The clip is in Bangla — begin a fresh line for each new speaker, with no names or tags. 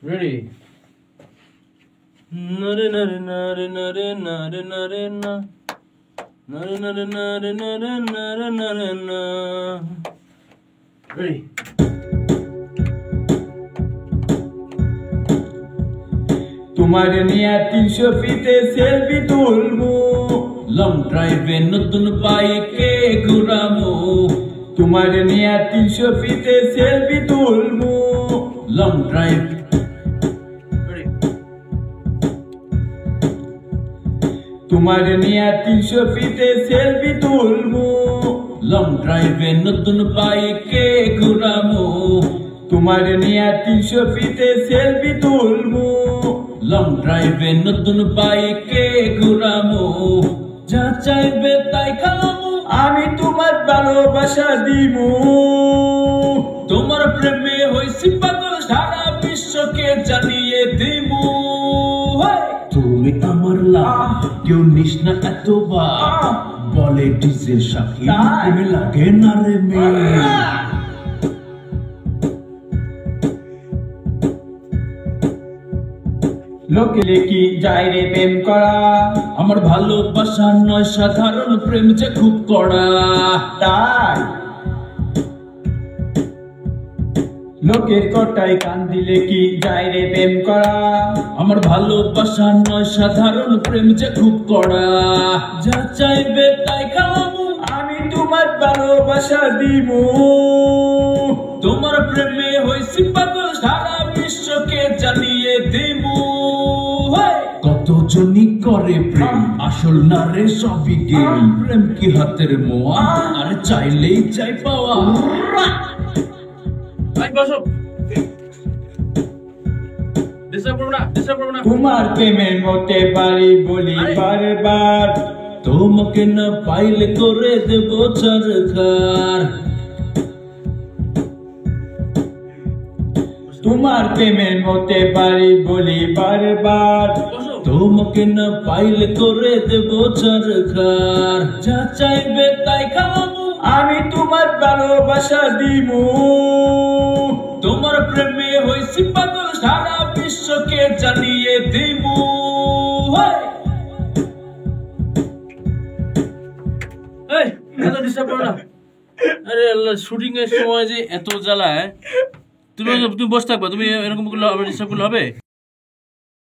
Ready? Nare nare nare nare nare nare na. Nare nare nare nare nare nare na. Ready?
তোমার নিয়ে 300 ফিটে সেলফি তুলবো,
লং ড্রাইভে নতুন বাইকে ঘুরামো।
তোমার নিয়ে 300 ফিটে সেলফি তুলবো,
লং ড্রাইভ।
তোমার নিয়ে 300 ফিটে সেলফি তুলবো,
লং ড্রাইভে নতুন বাইকে ঘুরামো।
তোমার নিয়ে 300 ফিটে সেলফি তুলবো,
লং ড্রাইভে নতুন বাইকে ঘুরামো। যা চাইবে তাই খাওয়াবো,
আমি তোমার ভালোবাসা দিমু।
তোমার প্রেমে হইছি পাগল, সারা বিশ্বকে জানিয়ে দিমু। তুমি আমার লাভ, কেউ নিস না এতবার। বলে ডিজে শাকিব, প্রেমে লাগে না রে মেয়ে।
লোকে কি যায় রে প্রেম করা,
আমার ভালোবাসা নয় সাধারণ প্রেম যে খুব কড়া।
তাই লোকের কথায় কান দিলে কি যায় রে প্রেম করা,
আমার ভালোবাসা নয় সাধারণ প্রেম যে খুব কড়া। যা চাইবে তাই খাওয়াবো,
আমি তোমার ভালোবাসা দিমু।
তোমার প্রেমে হইছি পাগল, সারা বিশ্বকে জানিয়ে দিমু। কতজনই করে প্রেম, আসল না রে সবই গেম। প্রেম কি হাতের মোয়া, আর চাইলেই চাই পাওয়া।
তোমার প্রেমের মতে পারি বলি বারবার,
তোমাকে না পাইলে করে দেব সরকার।
তোমার প্রেমের মতে পারি বলি বারবার,
তোমাকে না পাইলে করে দেব সরকার। যা চাইবে তাই খাওয়াবো,
আমি তোমার ভালোবাসা দিমু।
তোমার প্রেমে হইছি পাগল, সারা বিশ্বকে জানিয়ে দিমু। আরে আল্লাহ, শুটিং এর সময় যে এত জ্বালায়। তুমি বসে থাকবা, তুমি এরকম করলে আবার ডিস্টার্ব করলে হবে?